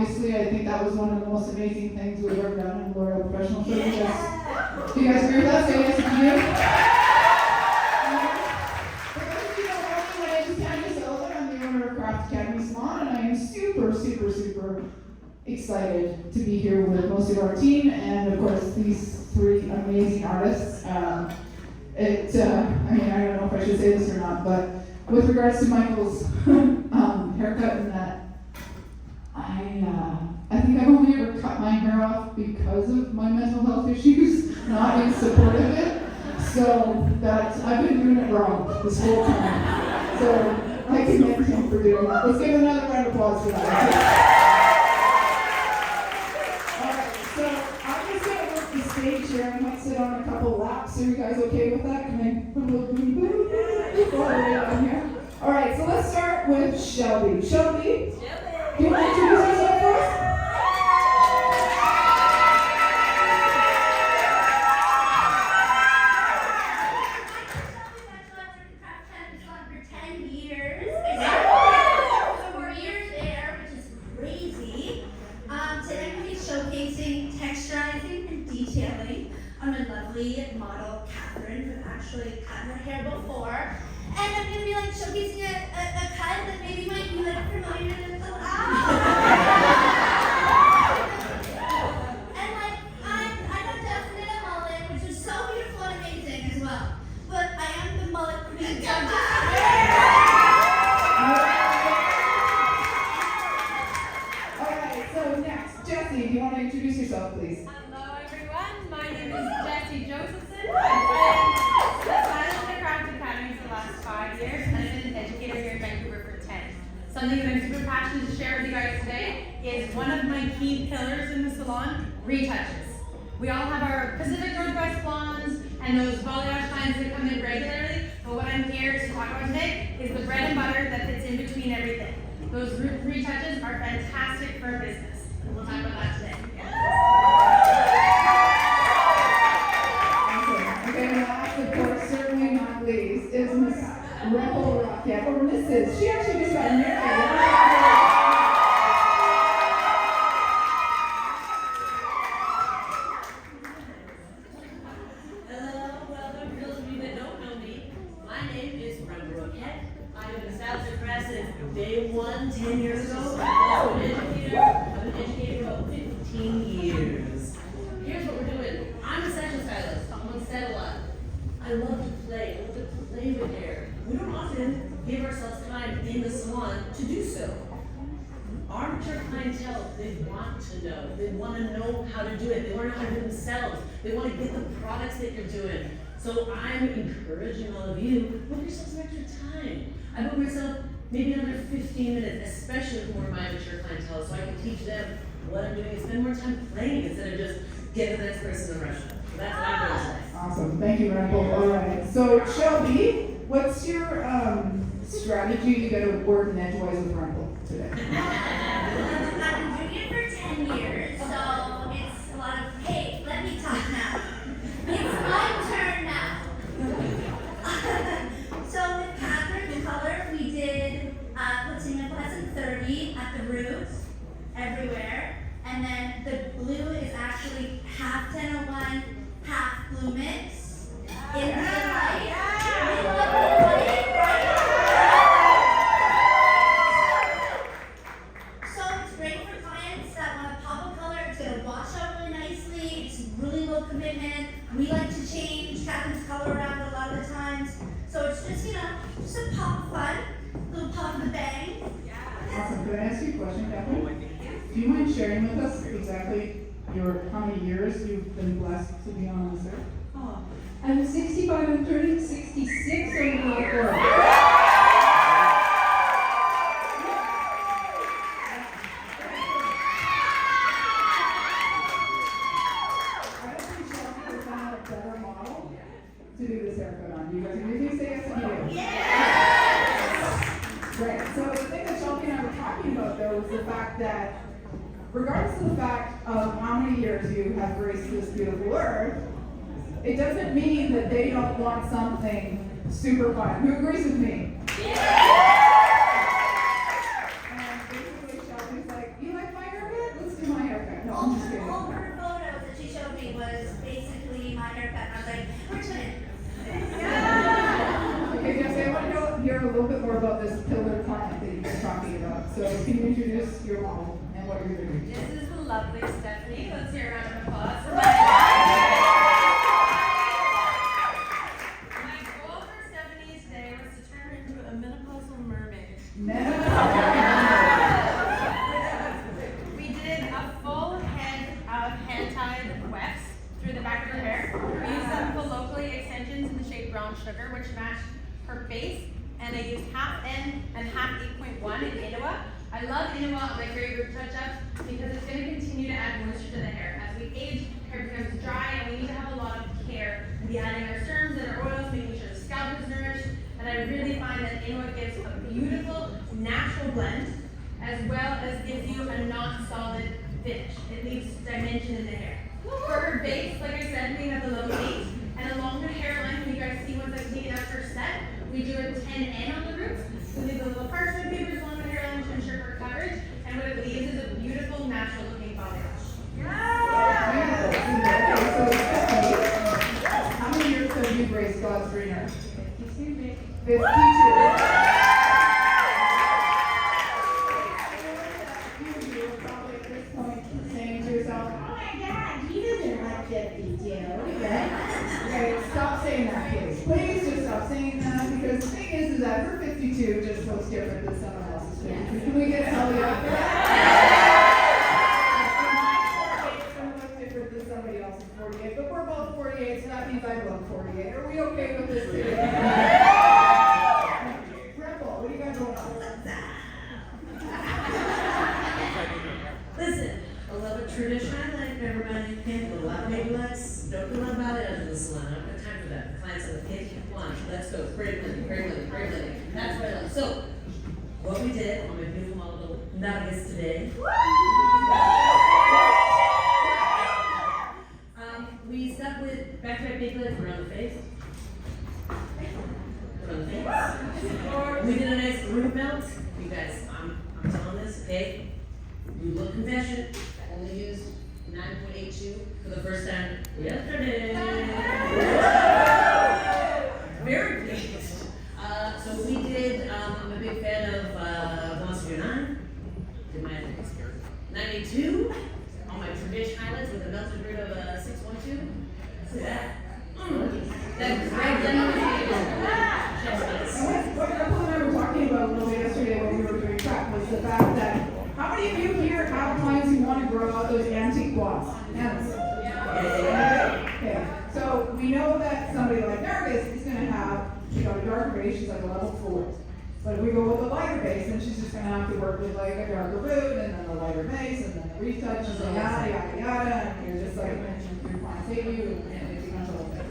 obviously, I think that was one of the most amazing things we've ever done in Loreal Professional Services. Do you guys agree with us? Say yes if you do. For those of you who don't know me, my name is Tanya Sullivan. I'm the owner of Craft Academy Salon, and I am super, super, super excited to be here with most of our team, and of course, these three amazing artists. I don't know if I should say this or not, but with regards to Michael's haircut and that, I think I've only ever cut my hair off because of my mental health issues, not in support of it. So that I've been doing it wrong this whole time. So I commend him for doing that. Let's give another round of applause for that. Stage here. I might sit on a couple laps. Are you guys okay with that? Can I put a little booty on here? All right, so let's start with Shelby. Shelby, do you want to introduce yourself for us? I'm a lovely model, Catherine, who actually cut her hair before. And I'm going to be like showcasing a cut that maybe might be like familiar to the And like, I got Justin in a mullet, which is so beautiful and amazing as well. But I am the mullet queen. Alright, so next, Jessie, do you want to introduce yourself, please? Josephson. I've been a stylist at Craft Academy for the last 5 years, and I've been an educator here in Vancouver for 10. Something that I'm super passionate to share with you guys today is one of my key pillars in the salon, retouches. We all have our Pacific Northwest blondes and those balayage clients that come in regularly, but what I'm here to talk about today is the bread and butter that fits in between everything. Those retouches are fantastic for a business, and we'll talk about that today. Is Miss Rebel Rocket, or Mrs. She actually just got married. Hello, welcome. For those of you that don't know me, my name is Rebel Rocket. I've been a stylist at Craft since day one, 10 years ago. I'm an educator. I've been educating for about 15 years. Here's what we're doing. I'm a session stylist. I'm on set a lot. I love to play. I love to play with hair. We don't often give ourselves time in the salon to do so. Our mature clientele, they want to know. They want to know how to do it. They want to know how to do it themselves. They want to get the products that you're doing. So I'm encouraging all of you, book yourself some extra time. I book myself maybe another 15 minutes, especially for more of my mature clientele, so I can teach them what I'm doing and spend more time playing instead of just getting the next person in a rush. So that's what I'm doing today. Awesome, thank you, Rebel. All right, so Shelby, what's your strategy? You got to work and edgewise with Rebel today. I've been doing it for 10 years, so it's a lot of, hey, let me talk now. It's my turn now. So with Catherine's color, we did putting a pleasant 30 at the roots, everywhere. And then the blue is actually half 1001, half blue mix. In the light. We love the light, right? So it's great for clients that want to pop a color. It's going to wash out really nicely. It's really low commitment. We like to change Catherine's color around a lot of the times. So it's just, just a pop of fun, a little pop of the bang. Awesome. Could I ask you a question, Catherine? Do you mind sharing with us exactly how many years you've been blessed to be on this earth? Oh, I'm 65, I'm turning 66 on the outdoor. To do this haircut on. Do you guys agree? Please say yes if you do. Yes! Great. So the thing that Shelby and I were talking about though was the fact that regardless of the fact of how many years you have graced this beautiful earth, it doesn't mean that they don't want something super fun. Who agrees with me? Yeah! And basically Shelby's like, you like my haircut? about this pillar client that you were talking about. So can you introduce your model and what you're doing? This is the lovely Stephanie. Let's hear a round of applause for my goal for Stephanie today was to turn her into a menopausal mermaid. We did a full head of hand-tied wefts through the back of her hair. We used some locally extensions in the shape brown sugar, which matched her face, and I used half N and half 8.1 in Inuwa. I love Inuwa on my Grey Root touch-ups because it's going to continue to add moisture to the hair. As we age, hair becomes dry, and we need to have a lot of care and be adding our serums and our oils, making sure the scalp is nourished. And I really find that Inuwa gives a beautiful, natural blend, as well as gives you a not solid finish. It leaves dimension in the hair. For her base, like I said, we have the low 8, and along the hairline, when you guys see once I've taken out her set, we do a 10N on the roots. We leave the little parchment papers along the hairline to ensure for coverage, and what it leaves is a beautiful, natural looking balayage. How many years have you raised God's green earth? 52. 52. Saying to yourself, oh my God, he doesn't like 52. Okay, stop saying that, please. Please just stop saying that, because the thing is that her 52 just looks different than someone else's 52. Can we get a hell yeah for that? Some look different than somebody else's 48, but we're both 48, so that means I look 48. Are we okay with this today? Rebel, what do you got going on? Listen, I love a tradition I like, everybody can, a lot of baby lights, don't do a lot about it under the salon, I don't have time for that. The clients on the cake, come on, let's go, pretty lady, that's what I love. So, what we did on my beautiful model nuggets today, we stuck with back-to-back big lips around the face. Around the face. We did a nice root belt. You guys, I'm telling this, okay? You look confession, only used 9.82 for the first time yesterday. Very pleased. So we did, I'm a big fan of Monster 9. Did my 92 on my tradition highlights with a melted root of 612. See that? That great What Rebel and I were talking about a little bit yesterday when we were doing prep was the fact that how many of you here have clients who want to grow out those antique quads? Hands. Okay. So we know that somebody like Nargis is going to have, she got a darker base, she's like a level 4. But if we go with a lighter base, then she's just going to have to work with like a darker root, and then a lighter base, and then the retouch, and then yada, yada, yada, and you're just like, your clients hate you, and it becomes a whole thing.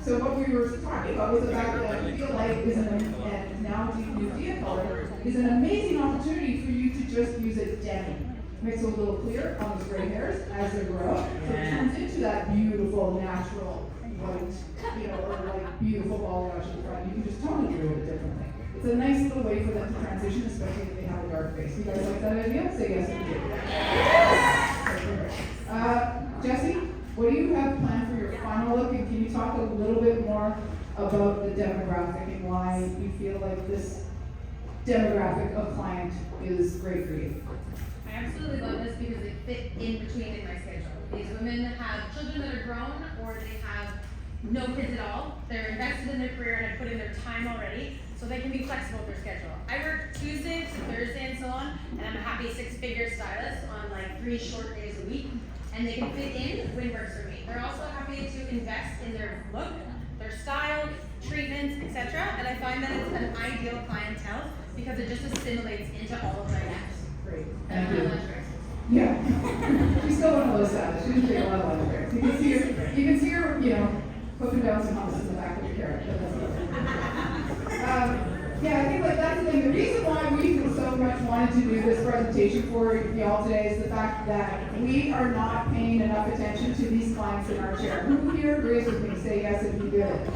So what we were talking about was the fact that Feel Light is and now New Dia Color is an amazing opportunity for you to just use a demi. Makes it a little clear on the gray hairs as they grow. So it turns into that beautiful, natural, white, or like beautiful balayage in front. You can just tone it a little bit differently. It's a nice little way for them to transition, especially if they have a dark face. You guys like that idea? Say yes if you do. Yes! Jesse, what do you have planned for your final look? And can you talk a little bit more about the demographic and why you feel like this demographic of client is great for you? I absolutely love this because they fit in between in my schedule. These women have children that are grown or they have no kids at all. They're invested in their career and have put in their time already, so they can be flexible with their schedule. I work Tuesday to Thursday in Salon, and I'm a happy 6-figure stylist on like 3 short days a week, and they can fit in when works for me. They're also happy to invest in their look, their style, treatments, etc. And I find that it's an ideal clientele because it just assimilates into all of my lives. Great. And Thank you. my lunch breaks. Yeah. She's still one of those stylists. She doesn't take a lot of lunch breaks. You can see her, putting down some hummus in the back of your carrot. Yeah, I think like that's the thing. The reason why we so much wanted to do this presentation for y'all today is the fact that we are not paying enough attention to these clients in our chair. Who here agrees with me? Say yes if you did.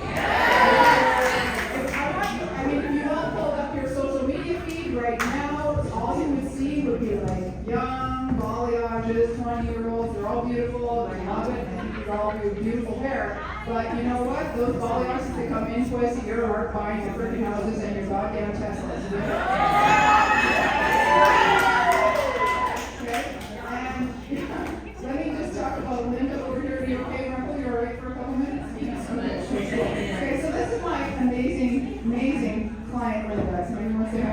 I mean, if you all pulled up your social media feed right now, all you would see would be like young balayages, 20-year-olds. They're all beautiful. They love it. And with all of your beautiful hair. But you know what? Those balayasses that come in twice a year aren't buying your freaking houses and your goddamn Teslas. Okay? And let me just talk about Linda over here. Are you okay, Russell? You alright for a couple minutes? Okay, so this is my amazing client, Linda. Somebody want to say hi?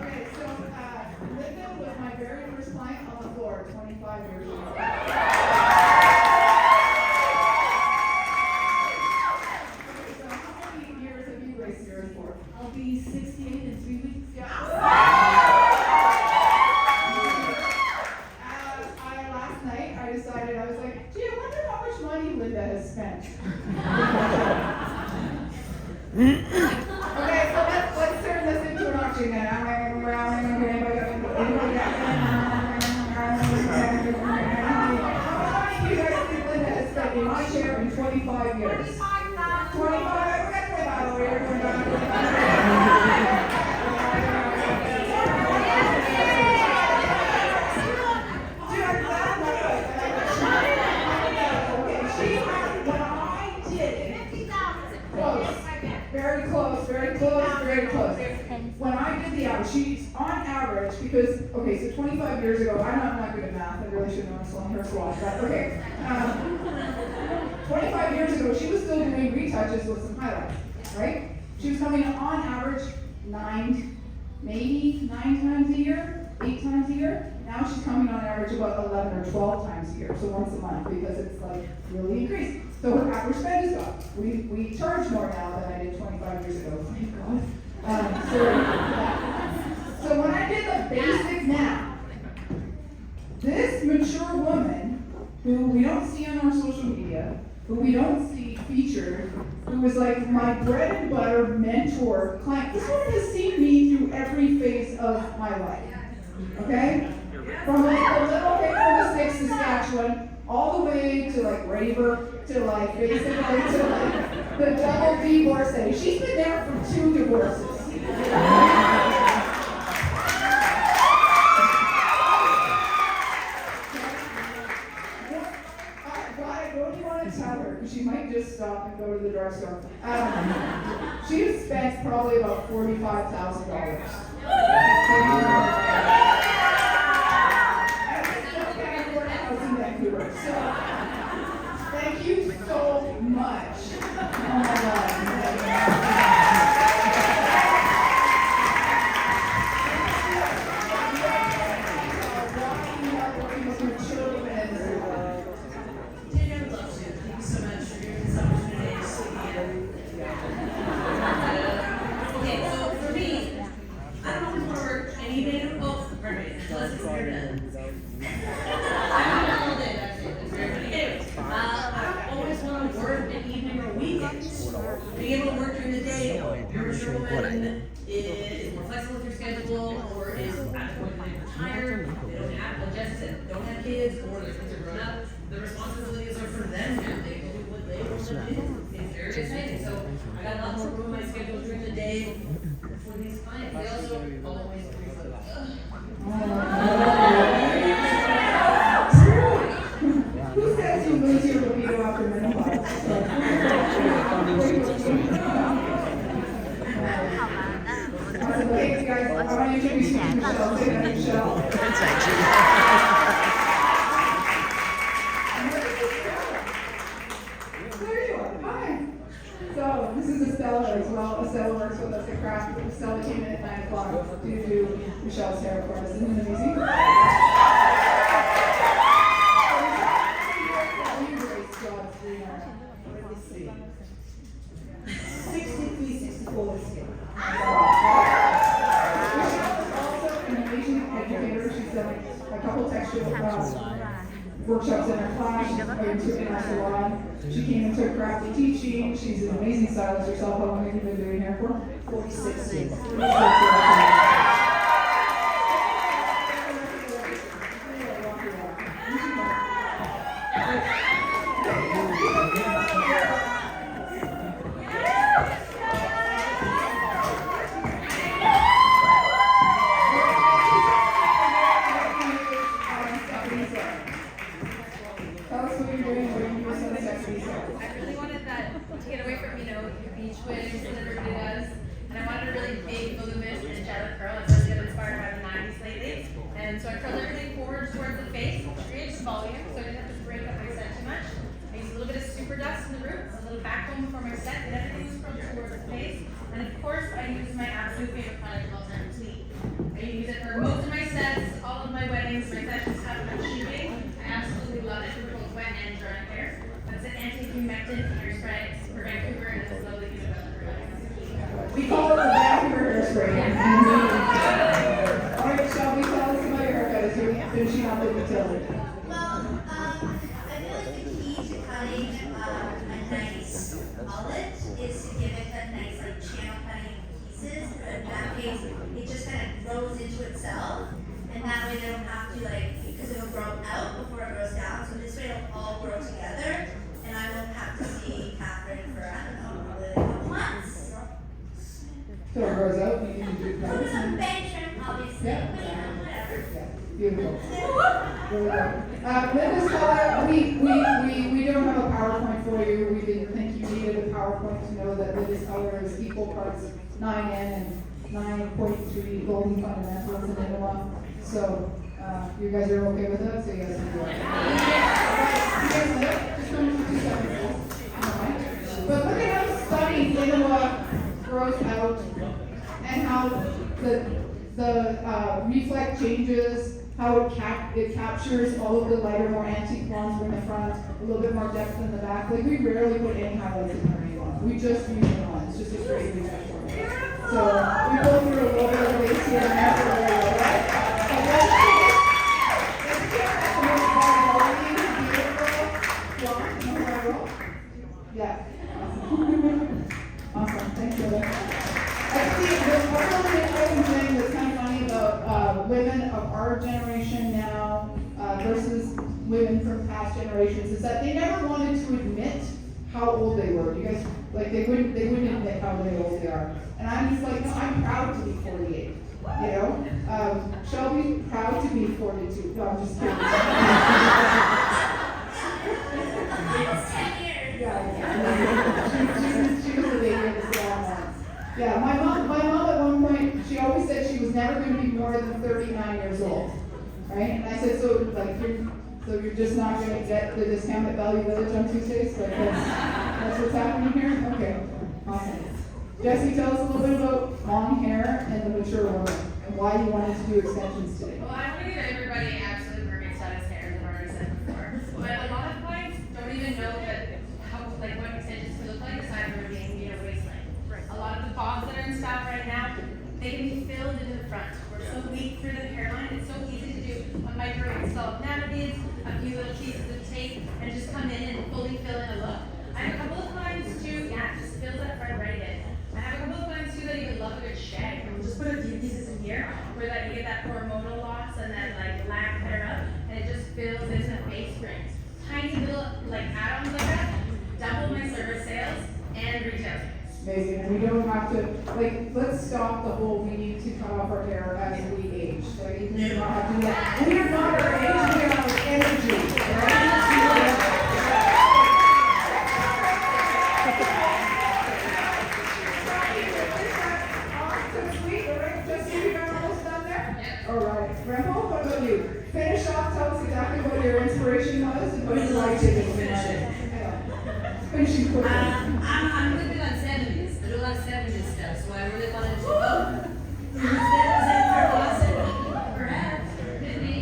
Okay, so Linda was my very first client on the floor 25 years ago. So how many years have you raced yours for? I'll be 68 in 3 weeks. Yeah. Last night I decided, I was like, gee, I wonder how much money Linda has spent. Okay, so let's turn this into an auction then. How many of you guys think Linda has spent in my share in 25 years? 25? I forgot to that over here. Very close. When I did the average, she's on average, because, okay, so 25 years ago, I'm not good at math, I really should know I'm selling her swatch, but okay. 25 years ago, she was still doing retouches with some highlights, right? She was coming on average 9 times a year, 8 times a year. Now she's coming on average about 11 or 12 times a year, so once a month, because it's like really increased. So her average spend is up. We charge more now than I did 25 years ago, thank God. So when I did the basic math, this mature woman, who we don't see on our social media, who we don't see featured, who was like my bread and butter mentor client, this woman has seen me through every phase of my life, okay? From like the little kid from the sticks, Saskatchewan, all the way to like Raver, to like basically to like the double divorcee. She's been there for 2 divorces. I don't even want to tell her because she might just stop and go to the drugstore. She has spent probably about $45,000. In Vancouver. So, thank you so much. Oh my God. Okay, so for me, I don't always want to work any day. Oh, pardon me, unless it's hair done. I always want to work an evening or weekend. Being able to work during the day, your mature woman is more flexible with your schedule, or is at the point when they retire, they don't have, like Jessica said, don't have kids, or their kids are grown up. The responsibilities are for them now. They can do what they want to do. It's very exciting. So I got a lot more room in my schedule during the day for these clients. They also always Who says you lose your libido after menopause? Hey guys, I want to introduce you to Michelle. Say hi, Michelle. There you are. Hi. So this is Estella as well. Estella works with us at Craft. Estella came in at 9 o'clock to do Michelle's hair for us. Isn't it amazing? Let's see. 63, 64 this year. Michelle is also an amazing educator. She's done a couple textual workshops in her class. She's in our salon. She came and took crafty teaching. She's an amazing stylist herself. How long have you been doing hair for? 46 years. volume, so I didn't have to break up my set too much. I used a little bit of super dust in the roots, a little backbone for my set, and everything was from towards the face. And of course, I use my absolute favorite product of all time, Tweet. I use it for most of my sets, all of my weddings, my sessions have my shooting. I absolutely love it for both wet and dry hair. That's an anti-humectant hairspray for Vancouver, and it's lovely to use for weddings. We call it the Vancouver hairspray. All right, Shelby, tell us about your haircut as you're finishing up the detail. Well, I feel like the key to cutting a nice mullet is to give it that nice like channel cutting pieces. In that case, it just kind of grows into itself, and that way they don't have to because it'll grow out before it grows down. So this way it'll all grow together, and I won't have to see Catherine for I don't know, probably like a couple months. So it grows out, you can do Well, there's that. a bang trim, obviously, Yeah. but whatever. Yeah, beautiful. There we go. Linda's color, we don't have a PowerPoint for you. We didn't think you needed a PowerPoint to know that Linda's color is equal parts 9N and 9.3 golden fundamentals in Iowa. So, you guys are okay with that? So you guys can do it. You guys live? Just come for 2 seconds. Alright. But look at how stunning Iowa grows out and how the reflect changes, how it captures all of the lighter, more antique blondes from the front, a little bit more depth in the back. Like we rarely put any highlights in our makeup. We just use it on. It's just a straight reflect formula. So we go through a little bit of lace here and there for a little bit. And let's check out the most beautiful blonde. No viral. Yeah. Awesome. Thanks, Lily. I see there's one really important thing that's kind of funny about women of our generation now versus women from past generations is that they never wanted to admit how old they were. You guys, like they wouldn't admit how old they are. And I'm just like, no, I'm proud to be 48. You know? Shelby's proud to be 42. No, I'm just kidding. It's 10 years. Yeah. She was the baby of the salon. Yeah, my mom at one point, she always said she was never going to be more than 39 years old, right? And I said, so you're just not going to get the discount at Value Village on Tuesdays? Like that's what's happening here? Okay, awesome. Jesse, tell us a little bit about long hair and the mature woman and why you wanted to do extensions today. Well, I want to give everybody absolute perfect status hair, as I've already said before. But a lot of clients don't even know that what extensions can look like aside from being waist length. A lot of the bobs that are in stock right now, they can be filled into the front. We're so weak through the hairline, it's so easy to do a micro install of nanobeads, a few little pieces of tape, and just come in and fully fill in a look. I have a couple of clients too, it just fills that front right in. I have a couple of clients too that even love a good shag, and we'll just put a few pieces in here where that you get that hormonal loss and that lack hair up, and it just fills into the face rings. Tiny little add-ons like that, double my service sales and retail sales. Amazing, and we don't have to, let's stop the whole we need to cut off our hair as we age. Like, you do not have to do that. We are not our age, we are our energy, right? All right, Grandpa, what about you? Finish off, tell us exactly what your inspiration was and what you liked it. Finishing quickly. I'm really big on 70s. I do a lot of 70s stuff, so I really wanted to go. Perhaps. Could be.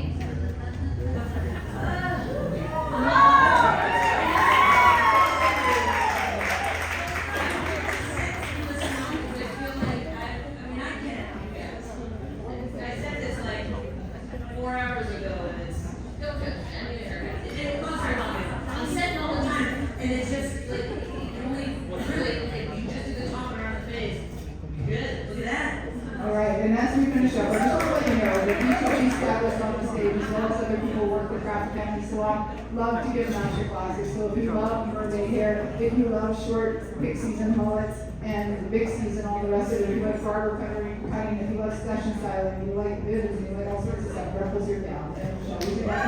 I said this 4 hours ago, and it's still good. It goes very long. I'm setting all the time, and it's just you just do the top around the face. Good. Look at that. All right, and as we finish up, I just want to let you know that each of these stylists on the stage, as well as other people who work the Craft Academy Salon, love to give master classes. So if you love mermaid hair, if you love short pixies and mullets, and bixies and all the rest of it, if you like barber cutting, if you like session styling, you like vids, and you like all sorts of stuff, Ruffles your down. And shall we do that?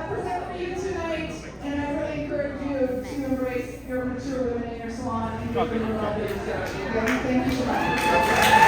Present for you too. your mature women in your salon and your ladies. Thank you so much.